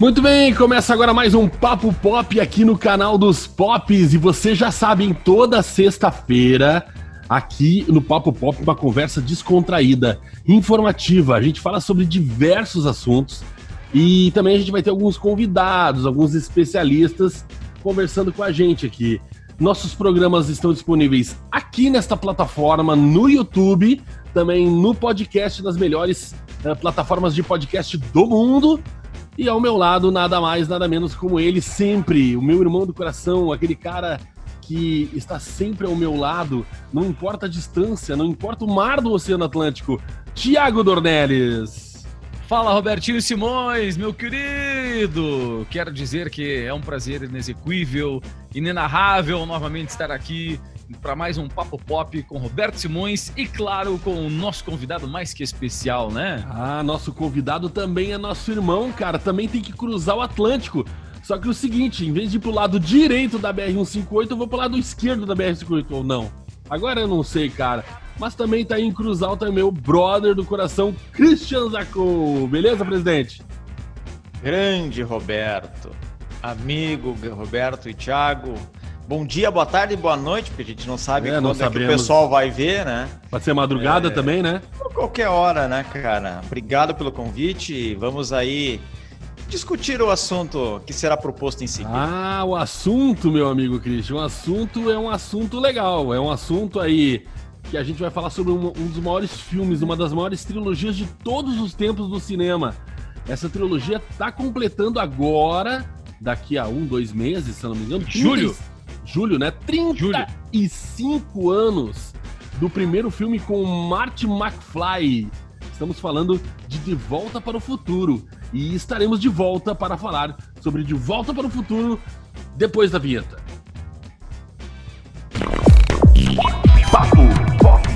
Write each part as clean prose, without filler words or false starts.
Muito bem, começa agora mais um Papo Pop aqui no canal dos Pops. E você já sabe, em toda sexta-feira, aqui no Papo Pop, uma conversa descontraída, informativa. A gente fala sobre diversos assuntos e também a gente vai ter alguns convidados, alguns especialistas conversando com a gente aqui. Nossos programas estão disponíveis aqui nesta plataforma, no YouTube, também no podcast, das melhores plataformas de podcast do mundo. E ao meu lado, nada mais, nada menos como ele sempre, o meu irmão do coração, aquele cara que está sempre ao meu lado, não importa a distância, não importa o mar do Oceano Atlântico, Thiago Dornelles. Fala, Robertinho Simões, meu querido! Quero dizer que é um prazer inexequível, inenarrável novamente estar aqui para mais um Papo Pop com Roberto Simões e, claro, com o nosso convidado mais que especial, né? Ah, nosso convidado também é nosso irmão, cara, também tem que cruzar o Atlântico. Só que é o seguinte, em vez de ir pro lado direito da BR-158, eu vou pro lado esquerdo da BR-158, ou não? Agora eu não sei, cara. Mas também tá aí em Cruz Alta, meu brother do coração, Christian Zacco. Beleza, presidente? Grande Roberto, amigo Roberto e Thiago. Bom dia, boa tarde e boa noite, porque a gente não sabe quando é que o pessoal vai ver, né? Pode ser madrugada também, né? Qualquer hora, né, cara? Obrigado pelo convite. Vamos aí discutir o assunto que será proposto em seguida. Ah, o assunto, meu amigo Christian, o assunto é um assunto legal. É um assunto aí que a gente vai falar sobre um dos maiores filmes, uma das maiores trilogias de todos os tempos do cinema. Essa trilogia tá completando agora, daqui a 2 meses, se eu não me engano. Julho, né? 35 anos do primeiro filme com Marty McFly. Estamos falando de Volta para o Futuro. E estaremos de volta para falar sobre De Volta para o Futuro depois da vinheta. Papo Pop.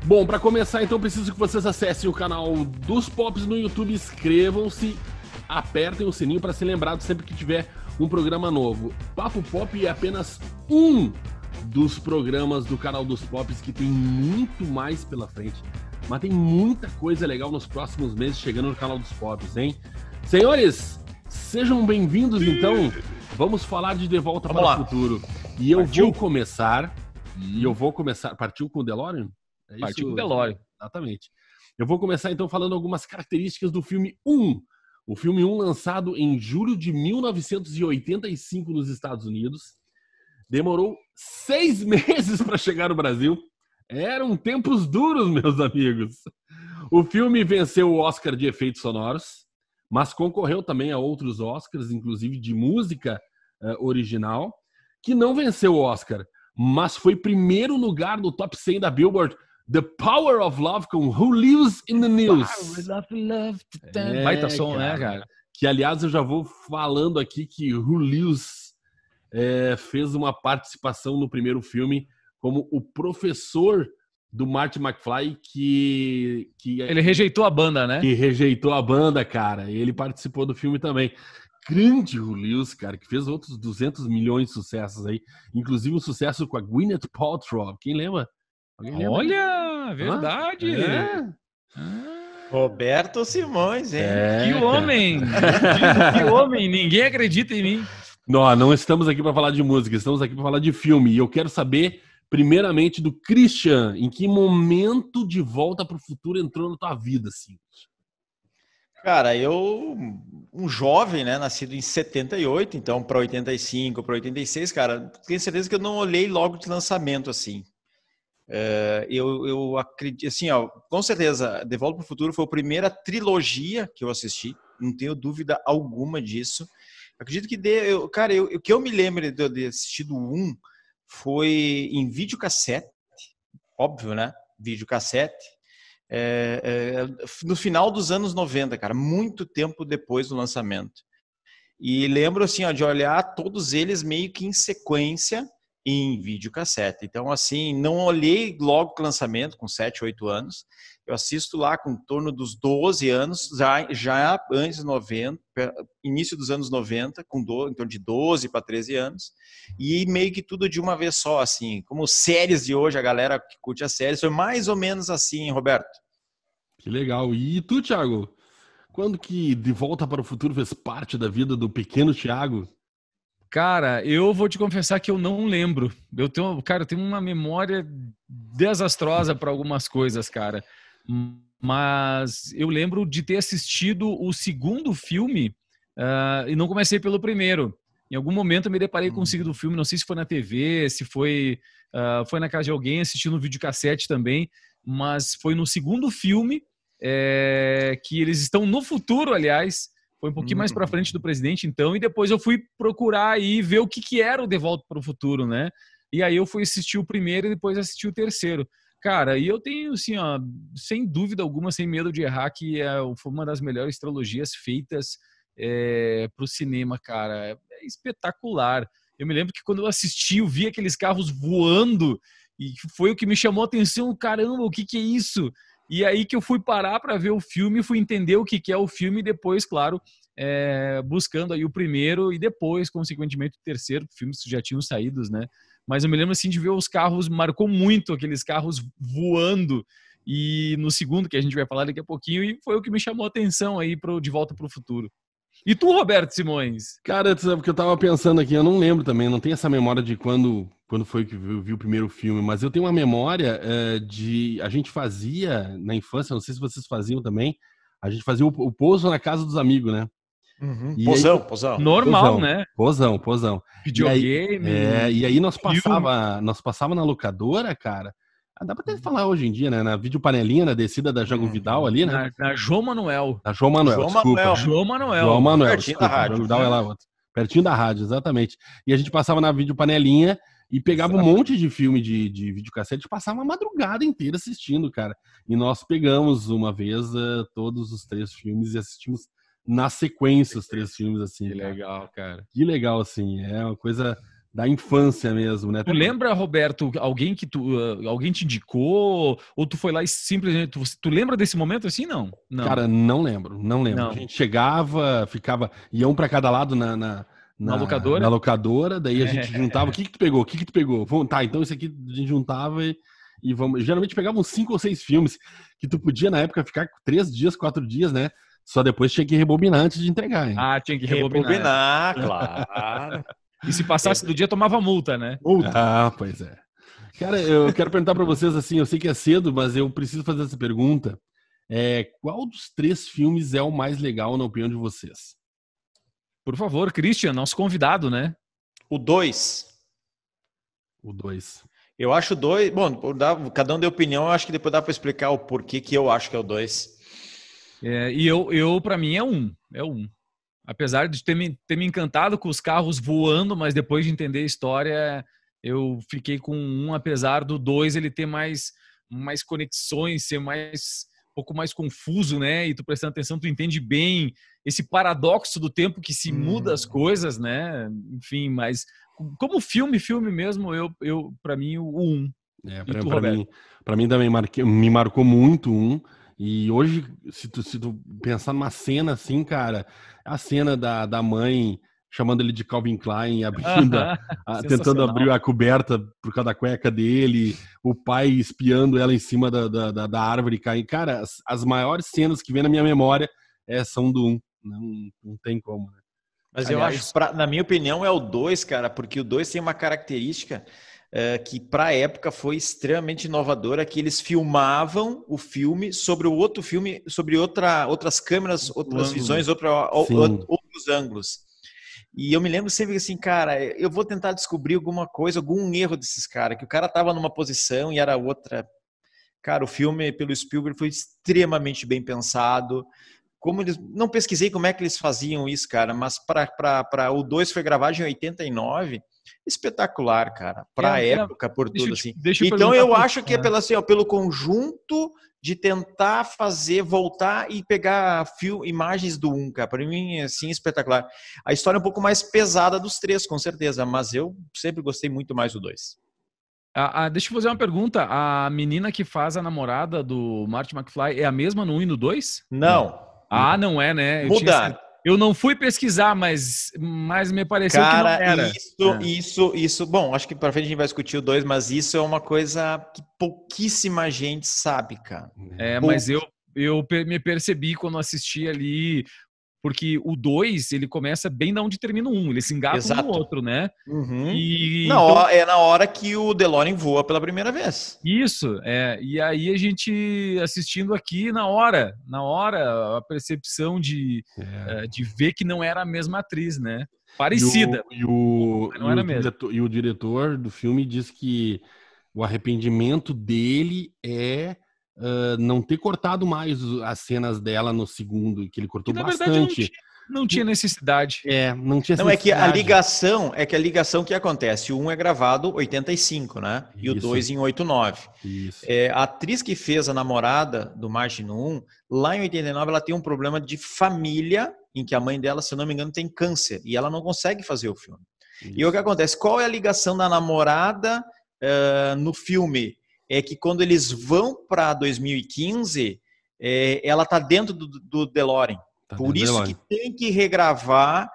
Bom, para começar, então, preciso que vocês acessem o canal dos Pops no YouTube, inscrevam-se, apertem o sininho para ser lembrado sempre que tiver um programa novo. Papo Pop é apenas um dos programas do canal dos Pops, que tem muito mais pela frente. Mas tem muita coisa legal nos próximos meses chegando no canal dos Pops, hein? Senhores, sejam bem-vindos, então. Vamos falar de Volta para o Futuro. E eu vou começar... Partiu com o DeLorean? É isso? Partiu com o DeLorean. Exatamente. Eu vou começar, então, falando algumas características do filme 1. O filme 1, lançado em julho de 1985 nos Estados Unidos, demorou 6 meses para chegar no Brasil. Eram tempos duros, meus amigos. O filme venceu o Oscar de efeitos sonoros, mas concorreu também a outros Oscars, inclusive de música original, que não venceu o Oscar, mas foi primeiro lugar no top 100 da Billboard. The Power of Love com Who Lives in the News. Baita som, né, cara? Que, aliás, eu já vou falando aqui que Who Lives fez uma participação no primeiro filme como o professor do Marty McFly que ele rejeitou a banda, né? Que rejeitou a banda, cara. Ele participou do filme também. Grande Who Lives, cara, que fez outros 200 milhões de sucessos aí. Inclusive um sucesso com a Gwyneth Paltrow. Quem lembra? Olha, verdade. Roberto Simões, hein? Que homem! Que homem! Ninguém acredita em mim. Não estamos aqui para falar de música, estamos aqui para falar de filme. E eu quero saber, primeiramente, do Christian, em que momento de Volta para o Futuro entrou na tua vida, assim? Cara, eu, um jovem, né, nascido em 78, então para 85, para 86, cara, tenho certeza que eu não olhei logo de lançamento, assim. Eu acredito, assim, ó, com certeza, De Volta para o Futuro foi a primeira trilogia que eu assisti, não tenho dúvida alguma disso. Acredito que, o que eu me lembro de ter assistido um foi em videocassete, óbvio, né? Videocassete, no final dos anos 90, cara, muito tempo depois do lançamento. E lembro, assim, ó, de olhar todos eles meio que em sequência em videocassete. Então, assim, não olhei logo com o lançamento, com 7, 8 anos. Eu assisto lá com em torno dos 12 anos, já antes de 90, início dos anos 90, em torno de 12 para 13 anos. E meio que tudo de uma vez só, assim. Como séries de hoje, a galera que curte as séries, foi mais ou menos assim, Roberto. Que legal. E tu, Thiago? quando que De Volta para o Futuro fez parte da vida do pequeno Thiago? Cara, eu vou te confessar que eu não lembro. Eu tenho uma memória desastrosa para algumas coisas, cara. Mas eu lembro de ter assistido o segundo filme e não comecei pelo primeiro. Em algum momento eu me deparei com o segundo filme, não sei se foi na TV, se foi na casa de alguém, assistindo no videocassete também, mas foi no segundo filme que eles estão no futuro, aliás. Foi um pouquinho mais para frente do presidente, então, e depois eu fui procurar aí ver o que era o De Volta para o Futuro, né? E aí eu fui assistir o primeiro e depois assisti o terceiro. Cara, e eu tenho, assim, ó, sem dúvida alguma, sem medo de errar, que foi uma das melhores trilogias feitas para o cinema, cara. É espetacular. Eu me lembro que quando eu assisti, eu vi aqueles carros voando e foi o que me chamou a atenção. Caramba, o que é isso? E aí que eu fui parar para ver o filme, fui entender o que é o filme e depois, claro, buscando aí o primeiro e depois, consequentemente, o terceiro. Filmes que já tinham saído, né? Mas eu me lembro, assim, de ver os carros, marcou muito aqueles carros voando. E no segundo, que a gente vai falar daqui a pouquinho, e foi o que me chamou a atenção aí De Volta para o Futuro. E tu, Roberto Simões? Cara, tu sabe o que eu tava pensando aqui, eu não lembro também, não tenho essa memória de quando foi que eu vi o primeiro filme, mas eu tenho uma memória a gente fazia na infância, não sei se vocês faziam também, a gente fazia o pouso na casa dos amigos, né? Posão. Normal, né? Posão. Videogame. E aí nós passava na locadora, cara. Dá pra até falar hoje em dia, né? Na videopanelinha, na descida da Jango Vidal ali, né? Na João Manuel. Na João Manuel, desculpa. João Manuel. João Manuel, pertinho da rádio. Jango Vidal é lá outro. Pertinho da rádio, exatamente. E a gente passava na videopanelinha e pegava um monte de filme de videocassete e passava a madrugada inteira assistindo, cara. E nós pegamos uma vez todos os 3 filmes e assistimos na sequência os 3 filmes, assim. Que legal, cara. Que legal, assim. É uma coisa da infância mesmo, né? Tu lembra, Roberto, alguém te indicou ou tu foi lá e simplesmente tu lembra desse momento assim? Não. Cara, não lembro. Não. A gente chegava, ia um pra cada lado na locadora? Na locadora, daí a gente juntava, o que tu pegou? Tá, então esse aqui a gente juntava e vamos. Geralmente pegavam 5 ou 6 filmes que tu podia na época ficar 3 dias, 4 dias, né? Só depois tinha que rebobinar antes de entregar, hein? Tinha que rebobinar. Claro. E se passasse do dia, tomava multa, né? Pois é. Cara, eu quero perguntar pra vocês, assim, eu sei que é cedo, mas eu preciso fazer essa pergunta. Qual dos 3 filmes é o mais legal, na opinião de vocês? Por favor, Christian, nosso convidado, né? O 2. O 2. Eu acho o 2... Bom, cada um deu opinião, eu acho que depois dá pra explicar o porquê que eu acho que é o 2. E eu para mim, é um. Apesar de ter me encantado com os carros voando, mas depois de entender a história, eu fiquei com um, apesar do 2 ele ter mais conexões, ser um pouco mais confuso, né? E tu prestando atenção, tu entende bem esse paradoxo do tempo que se muda as coisas, né? Enfim, mas como filme mesmo, eu para mim, o 1. Para mim também me marcou muito um. E hoje, se tu pensar numa cena assim, cara, a cena da mãe chamando ele de Calvin Klein, tentando abrir a coberta por causa da cueca dele, o pai espiando ela em cima da árvore caindo. Cara, as maiores cenas que vem na minha memória são do 1. Não tem como, né? Mas eu acho, na minha opinião, é o 2, cara, porque o 2 tem uma característica que para a época foi extremamente inovadora, que eles filmavam o filme sobre o outro filme, sobre outras câmeras, outras visões, outros ângulos. E eu me lembro sempre assim, cara, eu vou tentar descobrir alguma coisa, algum erro desses caras, que o cara tava numa posição e era outra. Cara, o filme pelo Spielberg foi extremamente bem pensado. Como eles, não pesquisei como é que eles faziam isso, cara, mas para o 2 foi gravado em 89. Espetacular, cara, para a época, por tudo assim. Então eu acho que é pelo conjunto de tentar voltar e pegar imagens do 1, cara. Para mim, assim, espetacular. A história é um pouco mais pesada dos 3, com certeza, mas eu sempre gostei muito mais do 2. Deixa eu fazer uma pergunta. A menina que faz a namorada do Marty McFly é a mesma no 1 e no 2? Não. Não é, né? Muda. Eu não fui pesquisar, mas me pareceu que não era. Isso. Bom, acho que para frente a gente vai discutir o 2, mas isso é uma coisa que pouquíssima gente sabe, cara. Mas me percebi quando assisti ali, porque o 2, ele começa bem da onde termina o 1, ele se engata um no outro, né? Uhum. E É na hora que o DeLorean voa pela primeira vez. Isso, e aí a gente assistindo aqui na hora, a percepção de ver que não era a mesma atriz, né? Parecida. E o diretor do filme diz que o arrependimento dele é não ter cortado mais as cenas dela no segundo, que ele cortou que, na bastante. Verdade, não tinha necessidade. Não tinha necessidade. Não, é que a ligação que acontece, o 1 é gravado 85, né? Isso. E o 2 em 89. Isso. A atriz que fez a namorada do Martin no 1, lá em 89 ela tem um problema de família, em que a mãe dela, se eu não me engano, tem câncer, e ela não consegue fazer o filme. Isso. E o que acontece? Qual é a ligação da namorada no filme? É que quando eles vão para 2015, ela tá dentro do DeLorean. Por isso que tem que regravar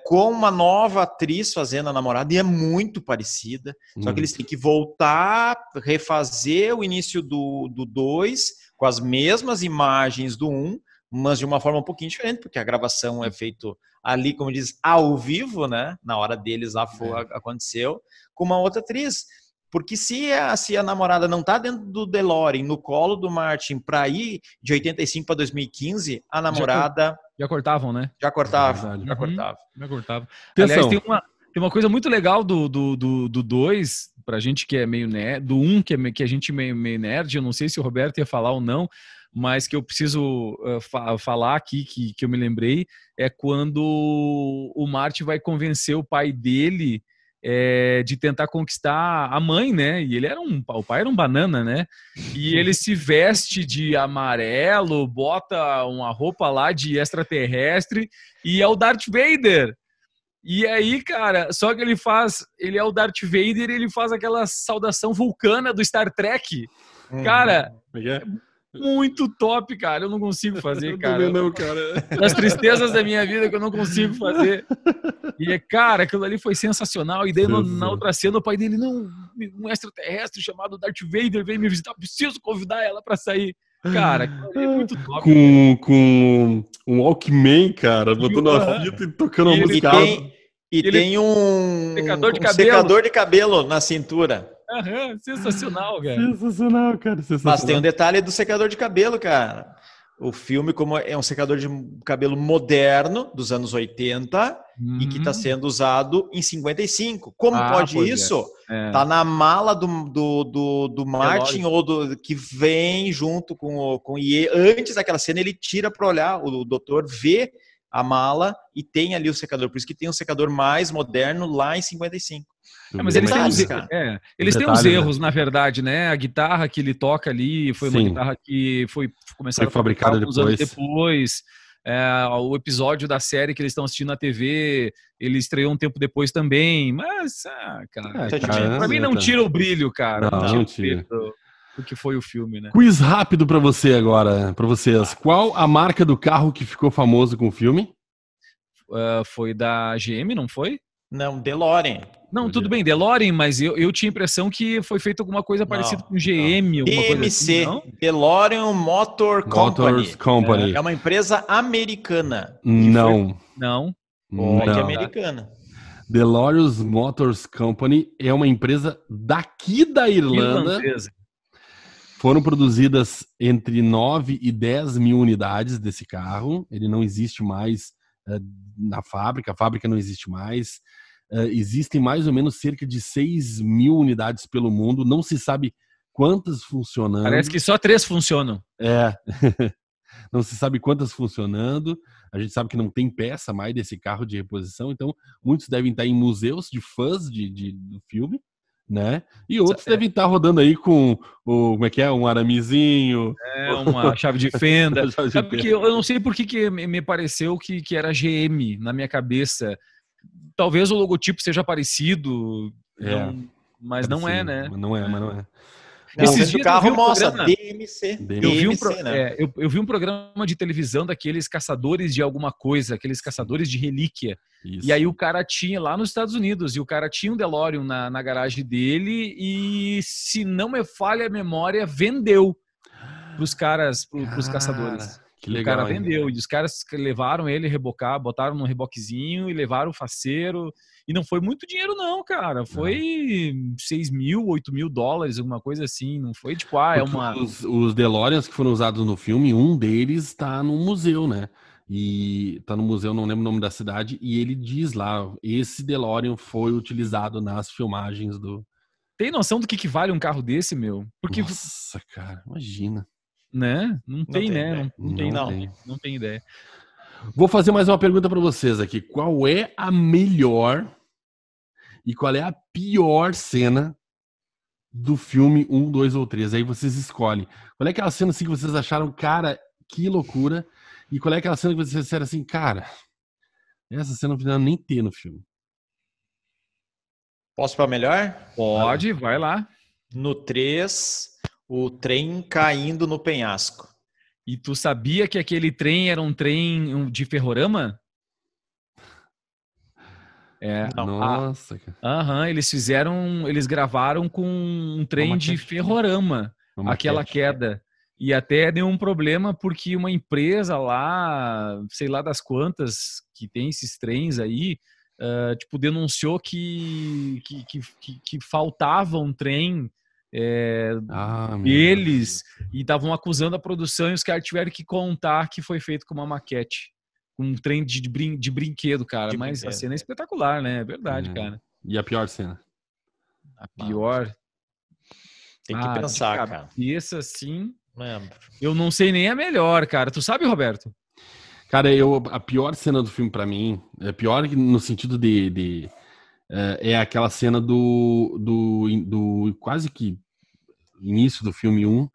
com uma nova atriz fazendo a namorada, e é muito parecida. Só que eles têm que voltar, refazer o início do 2, com as mesmas imagens do 1, mas de uma forma um pouquinho diferente, porque a gravação é feita ali, como diz, ao vivo, né? Na hora deles lá aconteceu, com uma outra atriz. Porque se a namorada não tá dentro do DeLorean, no colo do Martin, para ir de 85 para 2015, a namorada... Já cortavam, né? Já cortava. Aliás, tem uma coisa muito legal do 2, pra gente que é meio nerd, do 1 que a gente é meio nerd, eu não sei se o Roberto ia falar ou não, mas que eu preciso falar aqui, que eu me lembrei, é quando o Marty vai convencer o pai dele de tentar conquistar a mãe, né? E o pai era um banana, né? E ele se veste de amarelo, bota uma roupa lá de extraterrestre e é o Darth Vader. E aí, cara, só que ele é o Darth Vader e ele faz aquela saudação vulcana do Star Trek. Cara, muito top, cara. Eu não consigo fazer, cara. Eu também não, cara. Das tristezas da minha vida que eu não consigo fazer. E, cara, aquilo ali foi sensacional. E daí, na outra cena, o pai dele, um extraterrestre chamado Darth Vader veio me visitar. Preciso convidar ela pra sair. Cara, é muito top. Com um Walkman, cara, botando a fita e tocando a música. E tem um secador de cabelo na cintura. Sensacional, cara. Sensacional, cara. Mas tem um detalhe do secador de cabelo, cara. O filme, como é um secador de cabelo moderno, dos anos 80, e que está sendo usado em 55. Como pode isso? Tá na mala do Martin, ou que vem junto com e antes daquela cena, ele tira para olhar, o doutor vê a mala e tem ali o secador. Por isso que tem um secador mais moderno lá em 55. Mas eles têm os erros, na verdade, né? A guitarra que ele toca ali foi uma guitarra que foi começada a fabricar alguns anos depois. O episódio da série que eles estão assistindo na TV, ele estreou um tempo depois também. Mas, cara, pra mim não tira o brilho, cara. Não tira o que foi o filme, né? Quiz rápido pra você agora, pra vocês. Qual a marca do carro que ficou famoso com o filme? Foi da GM, não foi? Não, DeLorean. Não, tudo bem, DeLorean, mas eu tinha a impressão que foi feito alguma coisa parecida com GM, alguma coisa assim, não? DeLorean Motor Company. É uma empresa americana. Não. É americana. DeLorean Motors Company é uma empresa daqui da Irlanda. Foram produzidas entre 9 e 10 mil unidades desse carro. Ele não existe mais na fábrica, a fábrica não existe mais. Existem mais ou menos cerca de 6 mil unidades pelo mundo. Não se sabe quantas funcionando. Parece que só 3 funcionam. Não se sabe quantas funcionando. A gente sabe que não tem peça mais desse carro de reposição. Então, muitos devem estar em museus de fãs do filme, né? E outros devem estar rodando aí com um aramezinho. Uma chave de fenda. Porque eu não sei por que me pareceu que era GM na minha cabeça. Talvez o logotipo seja parecido, mas não é, né? Mas não é. Esses dias o carro mostra DMC. Eu vi um programa de televisão daqueles caçadores de alguma coisa, aqueles caçadores de relíquia. Isso. E aí o cara tinha lá nos Estados Unidos, e o cara tinha um DeLorean na garagem dele e, se não me falha a memória, vendeu. pros caras, pros caçadores. Que O legal, cara hein? vendeu, e os caras levaram ele rebocar, botaram num reboquezinho e levaram o faceiro. E não foi muito dinheiro, não, cara. Foi 6 mil, 8 mil dólares, alguma coisa assim. Não foi tipo, é Porque uma. os DeLoreans que foram usados no filme, um deles tá no museu, né? E tá no museu, não lembro o nome da cidade, e ele diz lá, esse DeLorean foi utilizado nas filmagens do... Tem noção do que vale um carro desse, meu? Porque, Nossa, cara, imagina. né? Não tem, tem né? ideia. Não tem, Não ideia. tem. Não tem ideia. Vou fazer mais uma pergunta para vocês aqui. Qual é a melhor e qual é a pior cena do filme 1, 2 ou 3? Aí vocês escolhem. Qual é aquela cena assim que vocês acharam, cara, que loucura? E qual é aquela cena que vocês disseram assim, cara, essa cena não precisa nem ter no filme? Posso para melhor? Pode, vai lá. No 3, o trem caindo no penhasco. E tu sabia que aquele trem era um trem de ferrorama? É. Não. Nossa, cara. Aham, eles gravaram com um trem de maquete. ferrorama, Uma aquela maquete. queda. E até deu um problema porque uma empresa lá, sei lá das quantas, que tem esses trens aí, tipo, denunciou que faltava um trem Meu deles e estavam acusando a produção e os caras tiveram que contar que foi feito com uma maquete. Um trem de brinquedo, cara. De Mas a brinquedo. cena é espetacular, né? É verdade, É. cara. E a pior cena? A pior. Tem que pensar, cara. Cabeça, assim. Lembro. Eu não sei nem a melhor, cara. Tu sabe, Roberto? Cara, a pior cena do filme pra mim, é pior no sentido é aquela cena do quase que início do filme 1,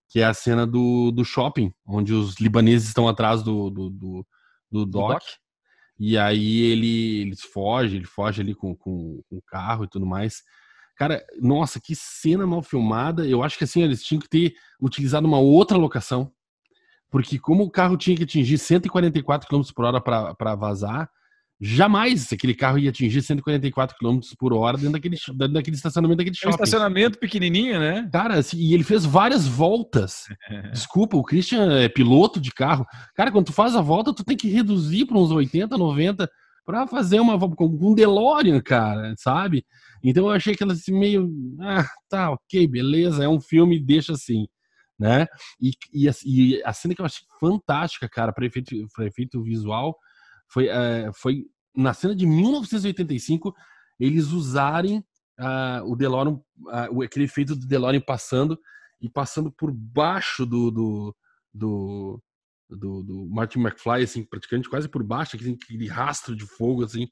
que é a cena do shopping, onde os libaneses estão atrás do Doc. E aí ele foge ali com o carro e tudo mais. Cara, nossa, que cena mal filmada. Eu acho que assim, eles tinham que ter utilizado uma outra locação. Porque como o carro tinha que atingir 144 km por hora para vazar, jamais aquele carro ia atingir 144 km por hora dentro daquele estacionamento daquele É um shopping. estacionamento pequenininho, né? Cara, assim, e ele fez várias voltas. Desculpa, o Christian é piloto de carro. Cara, quando tu faz a volta, tu tem que reduzir para uns 80, 90 para fazer uma volta com um DeLorean, cara, sabe? Então eu achei aquela assim meio... tá, ok, beleza, é um filme, deixa assim, né? E a cena que eu achei fantástica, cara, para efeito visual, foi na cena de 1985, eles usarem o DeLorean, aquele efeito do DeLorean passando por baixo do Martin McFly, assim, praticamente quase por baixo, aquele rastro de fogo, assim.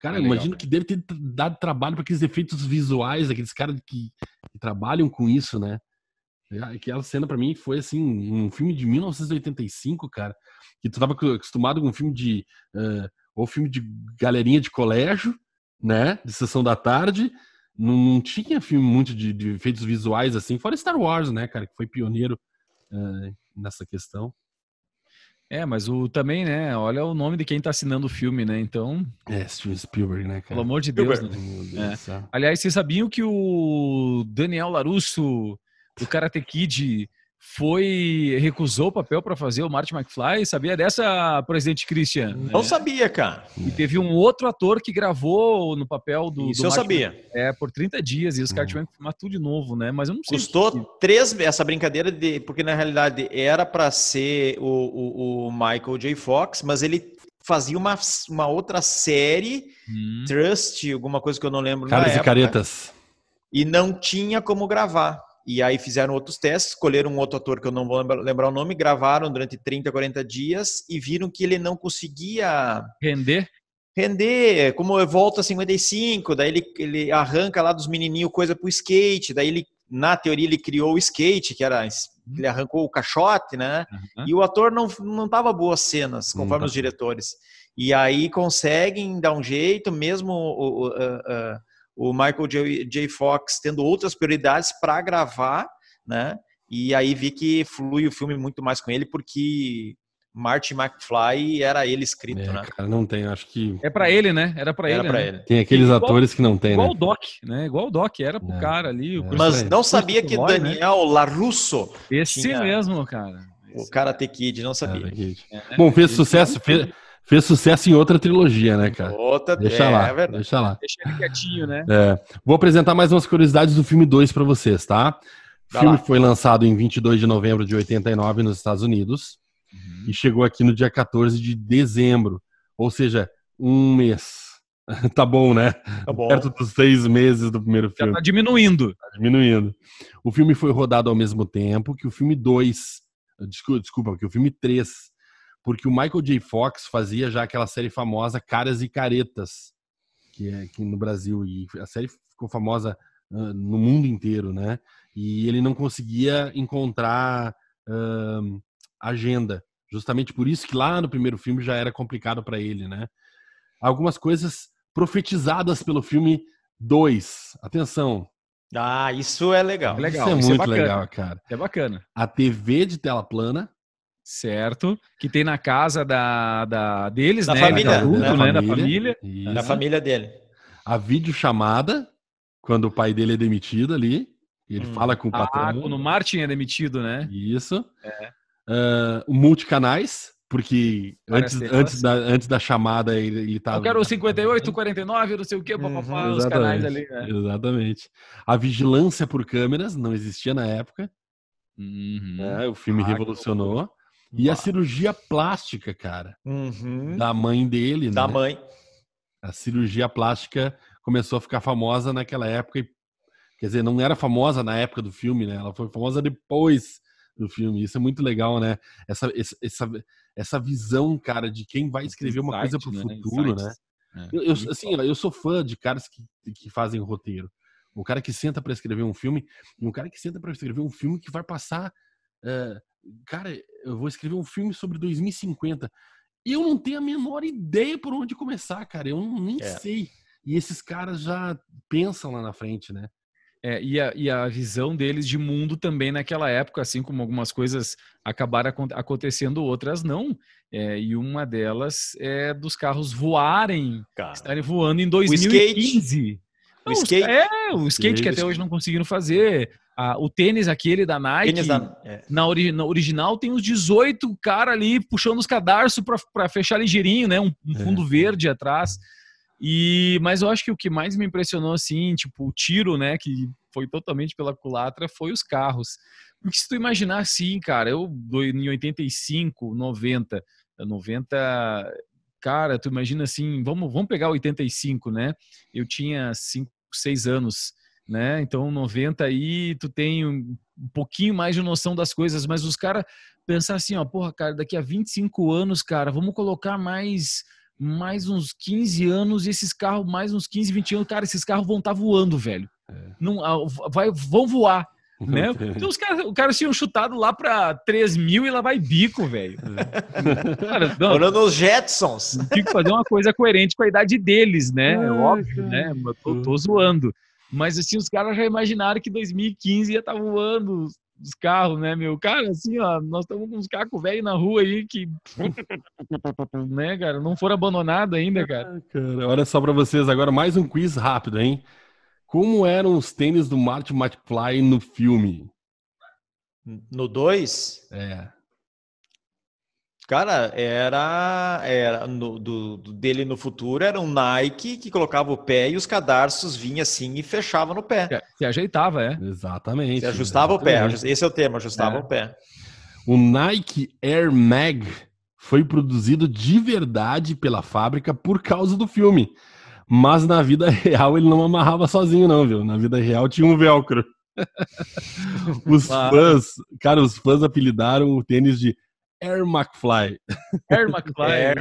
Cara, imagino que deve ter dado trabalho para aqueles efeitos visuais, aqueles caras que trabalham com isso, né? Aquela cena pra mim foi assim, um filme de 1985, cara, que tu tava acostumado com um filme ou filme de galerinha de colégio, né, de sessão da tarde, não tinha filme muito de efeitos visuais assim, fora Star Wars, né, cara, que foi pioneiro nessa questão. Mas também, né, olha o nome de quem tá assinando o filme, né, então... Steven Spielberg, né, cara? Pelo amor de Deus, né? Meu Deus do céu. Aliás, vocês sabiam que o Daniel LaRusso, do Karate Kid, recusou o papel para fazer o Marty McFly? Sabia dessa, presidente Christian? Não sabia, cara. E teve um outro ator que gravou no papel do Isso eu Marty sabia. por 30 dias, e os caras tiveram que filmar tudo de novo, né? Mas eu não sei. Custou essa brincadeira porque na realidade era para ser o Michael J. Fox, mas ele fazia uma outra série, Trust, alguma coisa que eu não lembro. Caras e Caretas. E não tinha como gravar. E aí fizeram outros testes, escolheram um outro ator que eu não vou lembrar o nome, gravaram durante 30, 40 dias e viram que ele não conseguia render, como volta a 55, daí ele arranca lá dos menininhos coisa pro skate, daí ele, na teoria, ele criou o skate, ele arrancou o caixote, né? E o ator não tava boas cenas, conforme os diretores. E aí conseguem dar um jeito, mesmo o Michael J. Fox tendo outras prioridades para gravar, né? E aí vi que flui o filme muito mais com ele, porque Marty McFly era ele escrito, né? Cara, não tem, acho que... É pra ele, né? Era pra ele, né? ele. Tem aqueles Igual- atores que não tem, Igual né? o Doc, né? Igual o Doc, era pro É, cara ali. O Mas Isso aí. não sabia que Christopher Lloyd, né? Daniel LaRusso, Esse tinha- mesmo, cara. o Karate Kid, não sabia. É, Bom, fez ele sucesso, fala- fez sucesso em outra trilogia, né, cara? Outra, Deixa é lá, verdade. deixa lá. Deixa ele quietinho, né? Vou apresentar mais umas curiosidades do filme 2 para vocês, tá? O Vai filme lá. foi lançado em 22 de novembro de 89 nos Estados Unidos e chegou aqui no dia 14 de dezembro, ou seja, um mês. Tá bom, né? Tá bom. Perto dos 6 meses do primeiro Já filme. tá diminuindo. Tá diminuindo. O filme foi rodado ao mesmo tempo que o filme 2. Desculpa, que o filme 3. Porque o Michael J. Fox fazia já aquela série famosa Caras e Caretas, que é aqui no Brasil. E a série ficou famosa no mundo inteiro, né? E ele não conseguia encontrar agenda. Justamente por isso que lá no primeiro filme já era complicado para ele, né? Algumas coisas profetizadas pelo filme 2. Atenção. Ah, isso é legal. Legal, Isso é isso é muito bacana. legal, cara. É bacana. A TV de tela plana. Certo. Que tem na casa deles, Da né? família, Adulto, né? Da família. Isso. Da família dele. A videochamada, quando o pai dele é demitido ali. Ele fala com o patrão. Quando o Martin é demitido, né? Isso. O multicanais, porque Várias antes da chamada ele tava... Eu quero o 58, 49, não sei o que, papapá, os canais ali, né? Exatamente. A vigilância por câmeras não existia na época. Né? O filme revolucionou. E a cirurgia plástica, cara, da mãe dele, Da né? mãe. A cirurgia plástica começou a ficar famosa naquela época. Quer dizer, não era famosa na época do filme, né? Ela foi famosa depois do filme. Isso é muito legal, né? Essa visão, cara, de quem vai escrever uma coisa pro futuro, né? Eu sou fã de caras que fazem roteiro. O cara que senta para escrever um filme, e um cara que senta para escrever um filme que vai passar... cara, eu vou escrever um filme sobre 2050. Eu não tenho a menor ideia por onde começar, cara. Eu nem sei. E esses caras já pensam lá na frente, né? E a visão deles de mundo também naquela época, assim como algumas coisas acabaram acontecendo, outras não. E uma delas é dos carros voarem, estarem voando em 2015. O skate. O skate que até hoje não conseguiram fazer. O tênis aquele da Nike, na original tem uns 18 caras ali puxando os cadarços para fechar ligeirinho, né? Um fundo verde atrás. Mas eu acho que o que mais me impressionou, assim, tipo, o tiro, né, que foi totalmente pela culatra, foi os carros. Porque se tu imaginar assim, cara, em 85, 90, cara, tu imagina assim, vamos pegar 85, né? Eu tinha 5, 6 anos, né? Então, 90 aí, tu tem um pouquinho mais de noção das coisas, mas os caras pensar assim, ó, porra, cara, daqui a 25 anos, cara, vamos colocar mais uns 15 anos e esses carros, mais uns 15, 20 anos, cara, esses carros vão estar voando, velho. Vão voar, né? Então os caras tinham chutado lá pra 3 mil e lá vai bico, velho. Cara, Olhando os Jetsons. Tinha que fazer uma coisa coerente com a idade deles, né? É óbvio, né? Tô zoando. Mas assim, os caras já imaginaram que 2015 ia estar voando os carros, né, meu? Cara, assim, ó, nós estamos com uns cacos velhos na rua aí que, né, cara, não foram abandonados ainda, cara. Cara, olha só pra vocês agora mais um quiz rápido, hein? Como eram os tênis do Marty McFly no filme? No 2? Cara, era dele no futuro, era um Nike que colocava o pé e os cadarços vinham assim e fechava no pé. Se ajeitava, Exatamente. Se ajustava o pé, esse é o termo, ajustava o pé. O Nike Air Mag foi produzido de verdade pela fábrica por causa do filme. Mas na vida real ele não amarrava sozinho não, viu? Na vida real tinha um velcro. Os fãs apelidaram o tênis de Air McFly. Air McFly.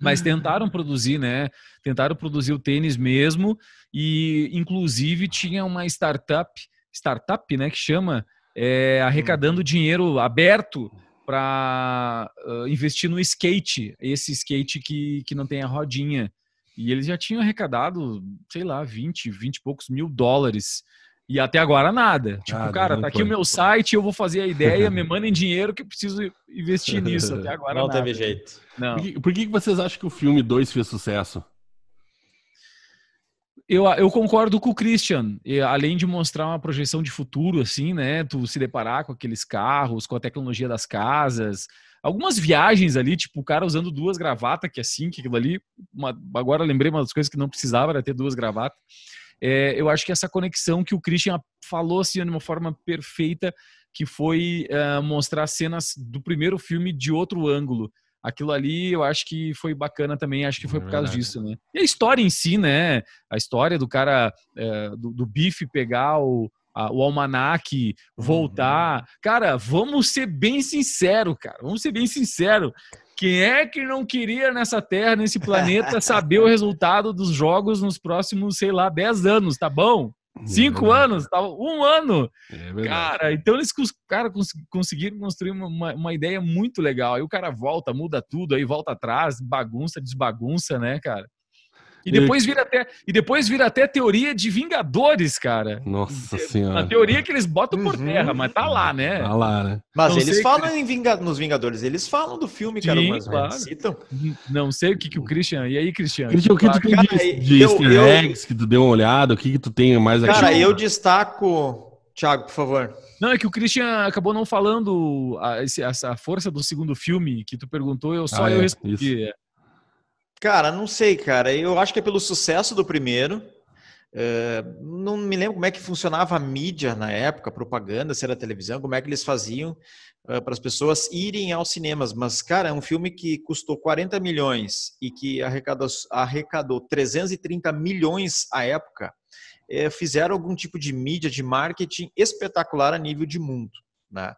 Mas tentaram produzir, né? Tentaram produzir o tênis mesmo e, inclusive, tinha uma startup, né, que chama, arrecadando dinheiro aberto para investir no skate, esse skate que não tem a rodinha. E eles já tinham arrecadado, sei lá, 20 e poucos mil dólares. E até agora nada. Tipo, cara, tá aqui o meu site, eu vou fazer a ideia, me mandem dinheiro que eu preciso investir nisso. Até agora não nada. teve jeito. Não. Por que vocês acham que o filme 2 fez sucesso? Eu concordo com o Christian. E, além de mostrar uma projeção de futuro, assim, né? Tu se deparar com aqueles carros, com a tecnologia das casas. Algumas viagens ali, tipo, o cara usando 2 gravatas, que assim, que aquilo ali... agora eu lembrei uma das coisas que não precisava, era ter 2 gravatas. Eu acho que essa conexão que o Christian falou assim, de uma forma perfeita, que foi mostrar cenas do primeiro filme de outro ângulo. Aquilo ali eu acho que foi bacana também, acho que foi por causa disso, né? E a história em si, né? A história do cara, do Biff pegar o almanaque, voltar. Cara, vamos ser bem sinceros, cara. Vamos ser bem sinceros. Quem é que não queria nessa Terra, nesse planeta, saber o resultado dos jogos nos próximos, sei lá, 10 anos, tá bom? 5 anos, tá? 1 ano. Cara, então eles conseguiram construir uma ideia muito legal. Aí o cara volta, muda tudo, aí volta atrás, bagunça, desbagunça, né, cara? E depois vira até teoria de Vingadores, cara. Nossa Senhora. A teoria que eles botam por terra, mas tá lá, né? Tá lá, né? Mas não eles falam nos Vingadores, eles falam do filme, cara, sim, mas claro. Citam. Não sei o que o Christian... E aí, Christian? Christian, o que tu tem de easter eggs, que tu deu uma olhada, o que tu tem mais aqui? Cara, eu destaco... Thiago, por favor. Não, é que o Christian acabou não falando essa força do segundo filme que tu perguntou, eu respondi. Isso. Cara, não sei, cara. Eu acho que é pelo sucesso do primeiro. Não me lembro como é que funcionava a mídia na época, a propaganda, se era televisão, como é que eles faziam para as pessoas irem aos cinemas. Mas, cara, é um filme que custou 40 milhões e que arrecadou 330 milhões à época. Fizeram algum tipo de mídia, de marketing espetacular a nível de mundo, né?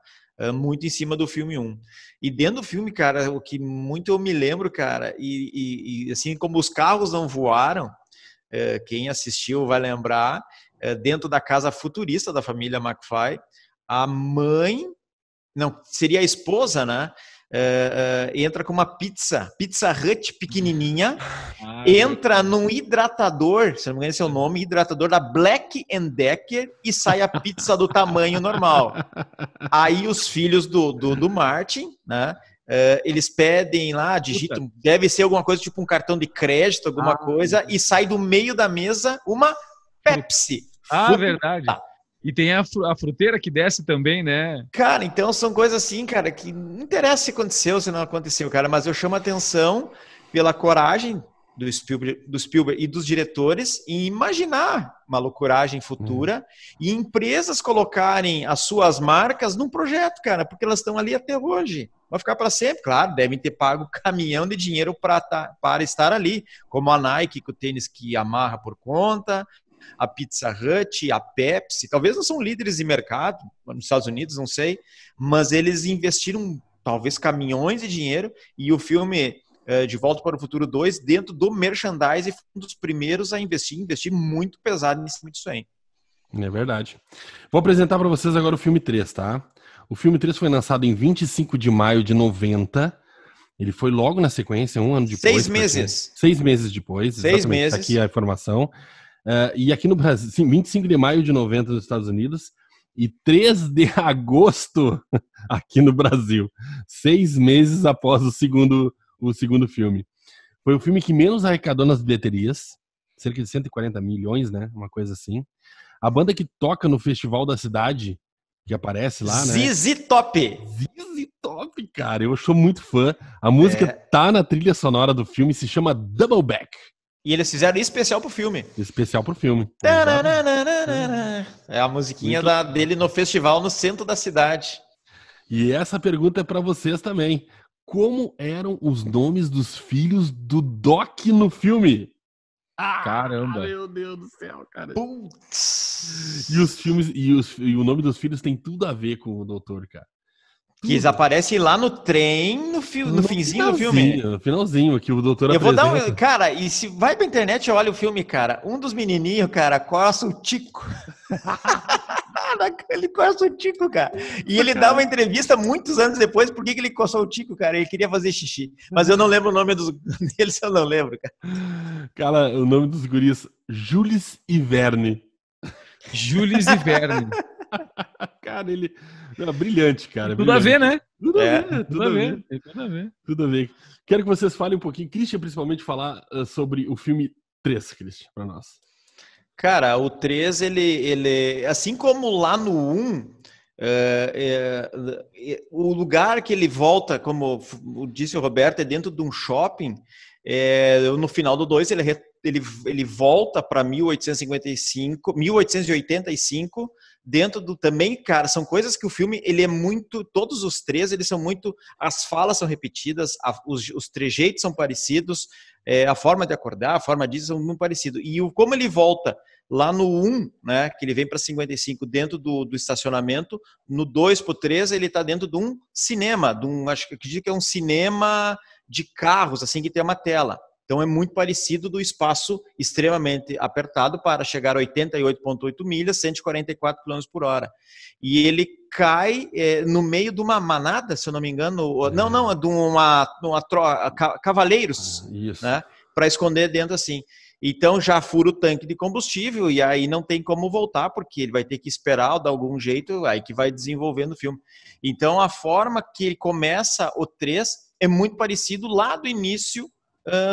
Muito em cima do filme 1. E dentro do filme, cara, o que muito eu me lembro, cara, e assim como os carros não voaram, quem assistiu vai lembrar, dentro da casa futurista da família McFly, a mãe, não, seria a esposa, né? Entra com uma Pizza Hut pequenininha, entra num hidratador, se não me engano esse é o nome, hidratador da Black & Decker e sai a pizza do tamanho normal. Aí os filhos do Martin, né? Eles pedem lá, digitam, deve ser alguma coisa tipo um cartão de crédito, alguma coisa, e sai do meio da mesa uma Pepsi. Verdade. E tem a fruteira que desce também, né? Cara, então são coisas assim, cara, que não interessa se aconteceu ou se não aconteceu, cara, mas eu chamo a atenção pela coragem do Spielberg e dos diretores em imaginar uma loucuragem futura e empresas colocarem as suas marcas num projeto, cara, porque elas estão ali até hoje. Vai ficar para sempre, claro, devem ter pago caminhão de dinheiro para estar ali, como a Nike, com o tênis que amarra por conta, a Pizza Hut, a Pepsi, talvez não são líderes de mercado, nos Estados Unidos, não sei, mas eles investiram talvez caminhões de dinheiro e o filme De Volta para o Futuro 2, dentro do merchandising, foi um dos primeiros a investir muito pesado nisso aí. É verdade. Vou apresentar para vocês agora o filme 3, tá? O filme 3 foi lançado em 25 de maio de 90. Ele foi logo na sequência, 1 ano depois. 6 meses. 6 meses depois. 6 meses. Tá aqui a informação. E aqui no Brasil, sim, 25 de maio de 90 nos Estados Unidos e 3 de agosto aqui no Brasil. 6 meses após o segundo filme. Foi o filme que menos arrecadou nas bilheterias, cerca de 140 milhões, né? Uma coisa assim. A banda que toca no Festival da Cidade, que aparece lá, né? ZZ Top! ZZ Top, cara. Eu sou muito fã. A música tá na trilha sonora do filme, se chama Double Back. E eles fizeram especial pro filme. Especial pro filme. É a musiquinha dele no festival no centro da cidade. E essa pergunta é pra vocês também. Como eram os nomes dos filhos do Doc no filme? Caramba. Meu Deus do céu, cara. Putz. E os filmes e o nome dos filhos tem tudo a ver com o doutor, cara. Que eles aparecem lá no trem, no finzinho do filme. No finalzinho, aqui o doutor apresenta. Eu vou dar cara, e se vai pra internet e olha o filme, cara, um dos menininhos, cara, coça o tico. Ele coça o tico, cara. E ele dá uma entrevista muitos anos depois, por que ele coçou o tico, cara? Ele queria fazer xixi. Mas eu não lembro o nome deles, eu não lembro, cara. Cara, o nome dos guris, Jules e Verne. Jules e Verne. Cara, ele... Não, brilhante, cara. Tudo a ver, né? Tudo a ver, Tudo a ver. Tem tudo a ver. Tudo a ver. Quero que vocês falem um pouquinho, Christian, principalmente falar sobre o filme 3, Christian, pra nós. Cara, o 3, ele assim como lá no 1, o lugar que ele volta, como disse o Roberto, é dentro de um shopping. No final do 2, ele volta para 1885, dentro do também, cara, são coisas que o filme, ele é muito, todos os três, eles são muito, as falas são repetidas, os trejeitos são parecidos, a forma de acordar, a forma disso são muito parecidos. E como ele volta lá no 1, né, que ele vem para 55 dentro do estacionamento, no 2 pro 3 ele está dentro de um cinema, acho que acredito que é um cinema de carros, assim, que tem uma tela. Então é muito parecido do espaço extremamente apertado para chegar a 88,8 milhas, 144 km por hora. E ele cai no meio de uma manada, se eu não me engano, não, de uma cavaleiros, né, para esconder dentro assim. Então já fura o tanque de combustível e aí não tem como voltar, porque ele vai ter que esperar de algum jeito, aí que vai desenvolvendo o filme. Então a forma que ele começa o 3 é muito parecido lá do início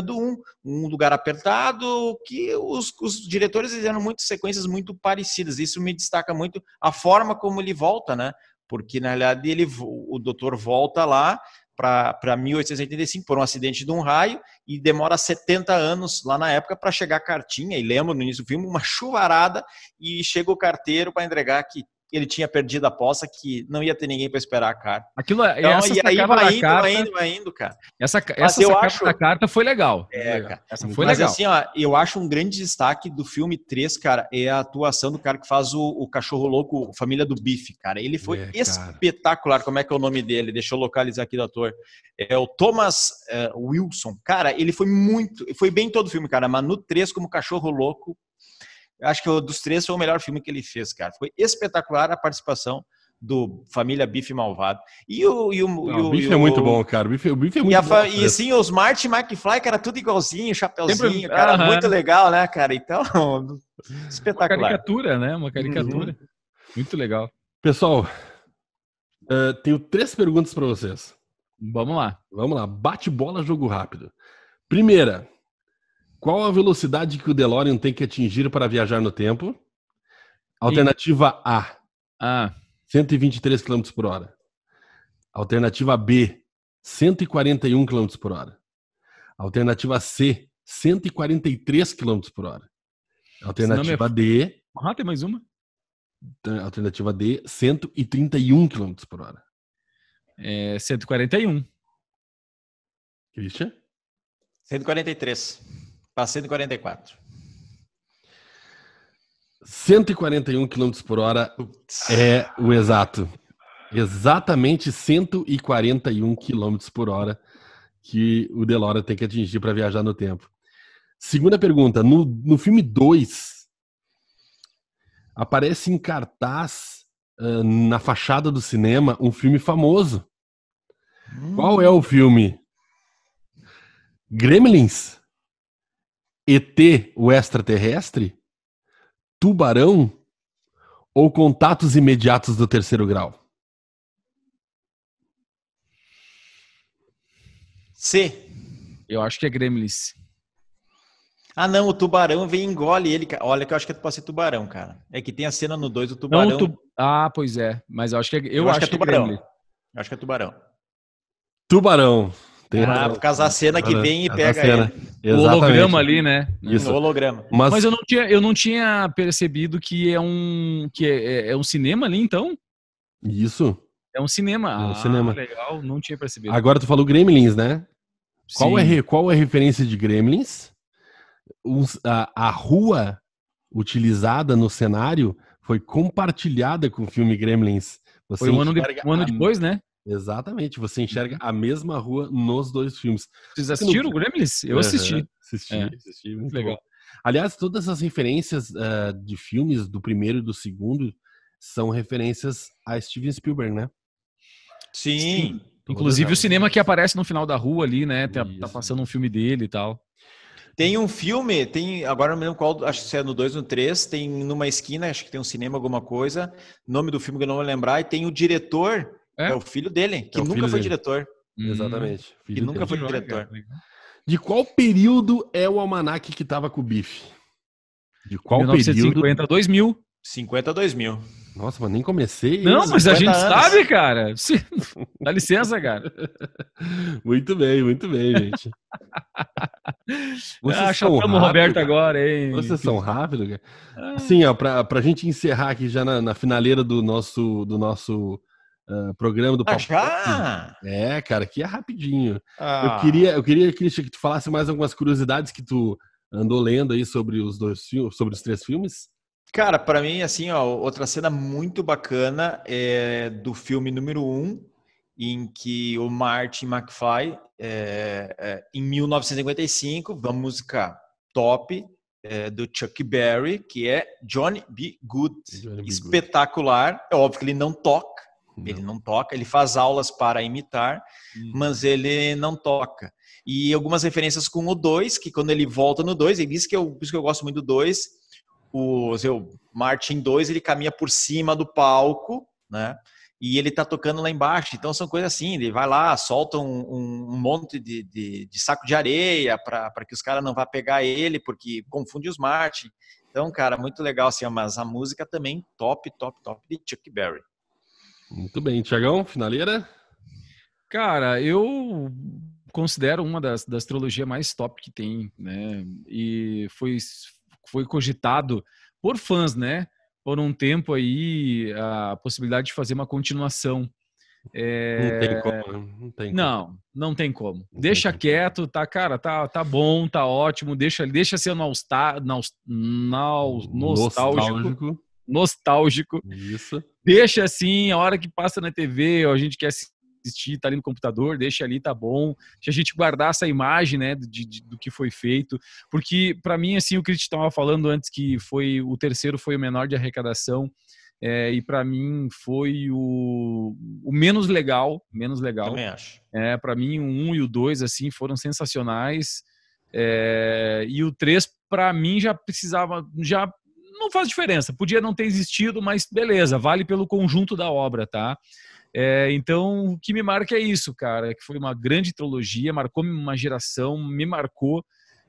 do 1 lugar apertado, que os diretores fizeram muitas sequências muito parecidas. Isso me destaca muito a forma como ele volta, né? Porque na realidade o doutor volta lá para 1885 por um acidente de um raio e demora 70 anos lá na época para chegar a cartinha. E lembro no início do filme uma chuvarada e chega o carteiro para entregar que ele tinha perdido a aposta, que não ia ter ninguém para esperar a carta. Aquilo, então, essa e aí vai indo, cara. Essa sacada da carta foi legal. Cara. Essa foi legal. Mas assim, ó, eu acho um grande destaque do filme 3, cara, é a atuação do cara que faz o cachorro louco, Família do Bife, cara. Ele foi espetacular. Como é que é o nome dele? Deixa eu localizar aqui do ator. É o Thomas Wilson. Cara, ele foi bem em todo o filme, cara, mas no 3 como cachorro louco, acho que dos 3 foi o melhor filme que ele fez, cara. Foi espetacular a participação do Família Bife Malvado. O Bife é muito bom, cara. O Bife é muito bom. E sim, os Marty McFly, cara, tudo igualzinho, chapeuzinho, cara, muito legal, né, cara? Então, espetacular. Uma caricatura, né? Uma caricatura. Muito legal. Pessoal, tenho 3 perguntas para vocês. Vamos lá. Bate bola, jogo rápido. Primeira, qual a velocidade que o DeLorean tem que atingir para viajar no tempo? Alternativa A. 123 km por hora. Alternativa B, 141 km por hora. Alternativa C, 143 km por hora. Alternativa D... tem mais uma. Alternativa D, 131 km por hora. 141. Christian? 143. Para 144. 141 km por hora é o exato. Exatamente 141 km por hora que o DeLorean tem que atingir para viajar no tempo. Segunda pergunta. No filme 2, aparece em cartaz na fachada do cinema um filme famoso. Qual é o filme? Gremlins? ET, o extraterrestre? Tubarão? Ou Contatos Imediatos do Terceiro Grau? C. Eu acho que é Gremlins. Não, o tubarão vem e engole ele. Olha que eu acho que pode ser tubarão, cara. É que tem a cena no 2 do tubarão. Pois é. Mas eu acho que é, eu acho que é tubarão. Eu acho que é tubarão. Tubarão. Por causa da cena que vem e pega ele. O holograma ali, né? Isso. O holograma. Mas eu não tinha percebido que é um cinema ali, então? Isso. É um cinema. É um cinema. Legal. Não tinha percebido. Agora tu falou Gremlins, né? Qual é a referência de Gremlins? A rua utilizada no cenário foi compartilhada com o filme Gremlins. Foi um ano depois, né? Exatamente, você enxerga a mesma rua nos 2 filmes. Vocês assistiram o Gremlins? Eu assisti. Assisti, muito legal. Bom. Aliás, todas as referências de filmes do primeiro e do segundo são referências a Steven Spielberg, né? Sim. Inclusive o cinema que aparece no final da rua ali, né? Tá passando um filme dele e tal. Tem um filme, agora não me lembro qual, acho que é no 2 ou no 3, tem numa esquina, acho que tem um cinema, alguma coisa, nome do filme que eu não vou lembrar, e tem o diretor, é o filho dele, que nunca foi diretor. Exatamente. Que nunca foi diretor. De qual período é o almanaque que tava com o Bife? De qual 1950 período? a 2000. 50 a 2000. Nossa, mas nem comecei. Não, mas a gente anos. sabe, cara. Dá licença, cara. Muito bem, gente. Vocês são Chapamos o Roberto agora, hein? Vocês são rápidos, cara. Assim, ó, pra gente encerrar aqui já na finaleira do nosso programa do Papo. Cara, aqui é rapidinho. Eu queria, Christian, que tu falasse mais algumas curiosidades que tu andou lendo aí sobre os 3 filmes. Cara, pra mim, assim, ó, outra cena muito bacana é do filme número 1, em que o Martin McFly, em 1955, a música top do Chuck Berry, que é Johnny B. Good. Espetacular. É óbvio que ele não toca. Ele faz aulas para imitar, mas ele não toca. E algumas referências com o 2, que quando ele volta no 2, ele diz que por isso que eu gosto muito do 2, o seu Martin 2, ele caminha por cima do palco, né? E ele tá tocando lá embaixo. Então são coisas assim, ele vai lá, solta um monte de saco de areia para que os caras não vá pegar ele, porque confunde os Martin. Então, cara, muito legal assim, mas a música também top de Chuck Berry. Muito bem, Thiagão, finaleira? Cara, eu considero uma das trilogias mais top que tem, né? E foi cogitado por fãs, né? Por um tempo aí, a possibilidade de fazer uma continuação. Não tem como. Não tem como. Deixa quieto, tá, cara, tá bom, tá ótimo, deixa ser nostálgico. Isso. Deixa assim, a hora que passa na TV, a gente quer assistir, tá ali no computador, deixa ali, tá bom. Deixa a gente guardar essa imagem, né, do que foi feito. Porque, para mim, assim, o que a gente estava falando antes, que o terceiro foi o menor de arrecadação, e para mim foi o menos legal. Também acho. Para mim, o 1 e o 2, assim, foram sensacionais. E o 3, para mim, já não faz diferença. Podia não ter existido, mas beleza, vale pelo conjunto da obra, tá? Então, o que me marca é isso, cara, que foi uma grande trilogia, marcou uma geração, me marcou,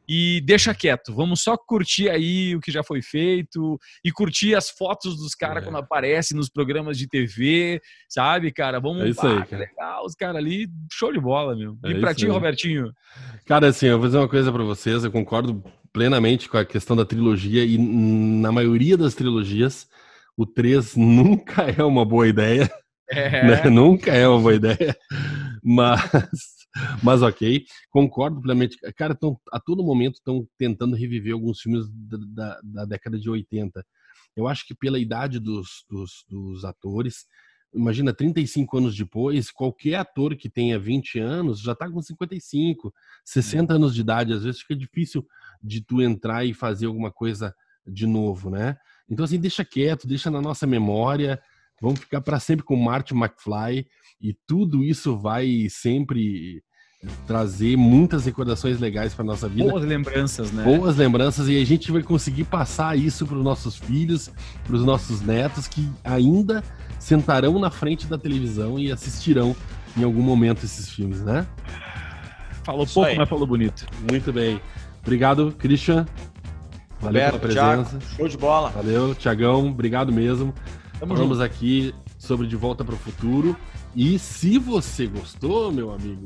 e deixa quieto, vamos só curtir aí o que já foi feito, e curtir as fotos dos caras quando aparecem nos programas de TV, sabe, cara? Vamos, isso aí, cara. Legal, os caras ali, show de bola, meu. E pra ti, Robertinho? Cara, assim, eu vou dizer uma coisa pra vocês, eu concordo plenamente com a questão da trilogia, e na maioria das trilogias, o 3 nunca é uma boa ideia. Né? Nunca é uma boa ideia, mas ok, concordo plenamente. Cara, a todo momento estão tentando reviver alguns filmes da década de 80. Eu acho que pela idade dos atores, imagina, 35 anos depois, qualquer ator que tenha 20 anos já tá com 55, 60 anos de idade. Às vezes fica difícil de tu entrar e fazer alguma coisa de novo, né? Então, assim, deixa quieto, deixa na nossa memória. Vamos ficar para sempre com Marty McFly, e tudo isso vai sempre trazer muitas recordações legais para nossa vida. Boas lembranças, né? Boas lembranças, e a gente vai conseguir passar isso para os nossos filhos, para os nossos netos, que ainda sentarão na frente da televisão e assistirão em algum momento esses filmes, né? Falou isso pouco, mas falou bonito. Muito bem. Obrigado, Christian. Valeu pela presença. Thiago, show de bola. Valeu, Thiagão. Obrigado mesmo. Falamos aqui sobre De Volta para o Futuro. E se você gostou, meu amigo,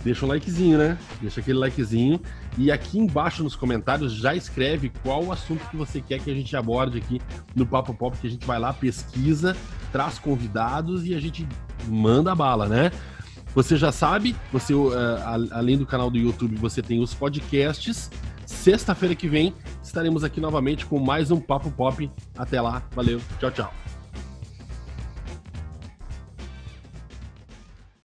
deixa um likezinho, né? Deixa aquele likezinho. E aqui embaixo nos comentários já escreve qual o assunto que você quer que a gente aborde aqui no Papo Pop, que a gente vai lá, pesquisa, traz convidados e a gente manda a bala, né? Você já sabe, além do canal do YouTube, você tem os podcasts. Sexta-feira que vem estaremos aqui novamente com mais um Papo Pop. Até lá, valeu, tchau, tchau.